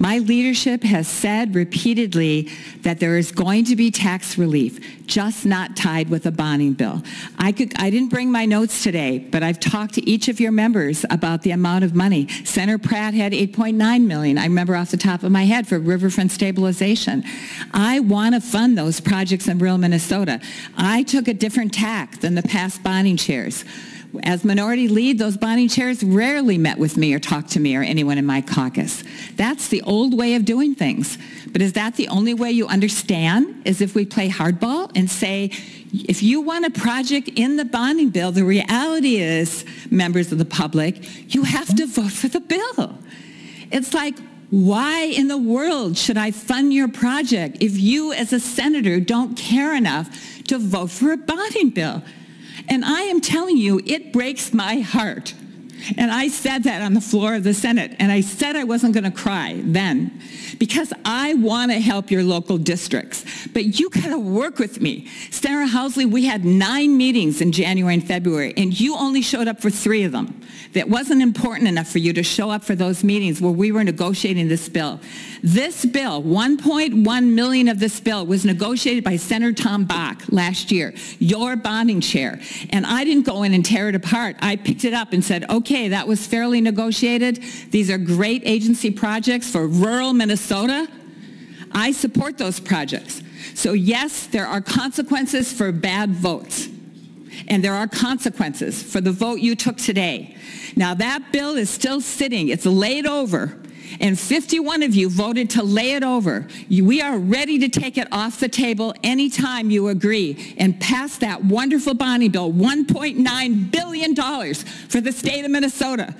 My leadership has said repeatedly that there is going to be tax relief, just not tied with a bonding bill. I didn't bring my notes today, but I've talked to each of your members about the amount of money. Senator Pratt had $8.9 million, I remember off the top of my head, for riverfront stabilization. I want to fund those projects in rural Minnesota. I took a different tack than the past bonding chairs. As minority lead, those bonding chairs rarely met with me or talked to me or anyone in my caucus. That's the old way of doing things. But is that the only way you understand? Is if we play hardball and say, if you want a project in the bonding bill, the reality is, members of the public, you have to vote for the bill. It's like, why in the world should I fund your project if you as a senator don't care enough to vote for a bonding bill? And I am telling you, it breaks my heart. And I said that on the floor of the Senate, and I said I wasn't going to cry then, because I want to help your local districts. But you got to work with me. Senator Housley, we had 9 meetings in January and February, and you only showed up for 3 of them. That wasn't important enough for you to show up for those meetings where we were negotiating this bill. This bill, 1.1 million of this bill, was negotiated by Senator Tom Bach last year, your bonding chair. And I didn't go in and tear it apart. I picked it up and said, okay, that was fairly negotiated. These are great agency projects for rural Minnesota. I support those projects. So yes, there are consequences for bad votes. And there are consequences for the vote you took today. Now that bill is still sitting. It's laid over. And 51 of you voted to lay it over. We are ready to take it off the table anytime you agree and pass that wonderful bonding bill, $1.9 billion for the state of Minnesota.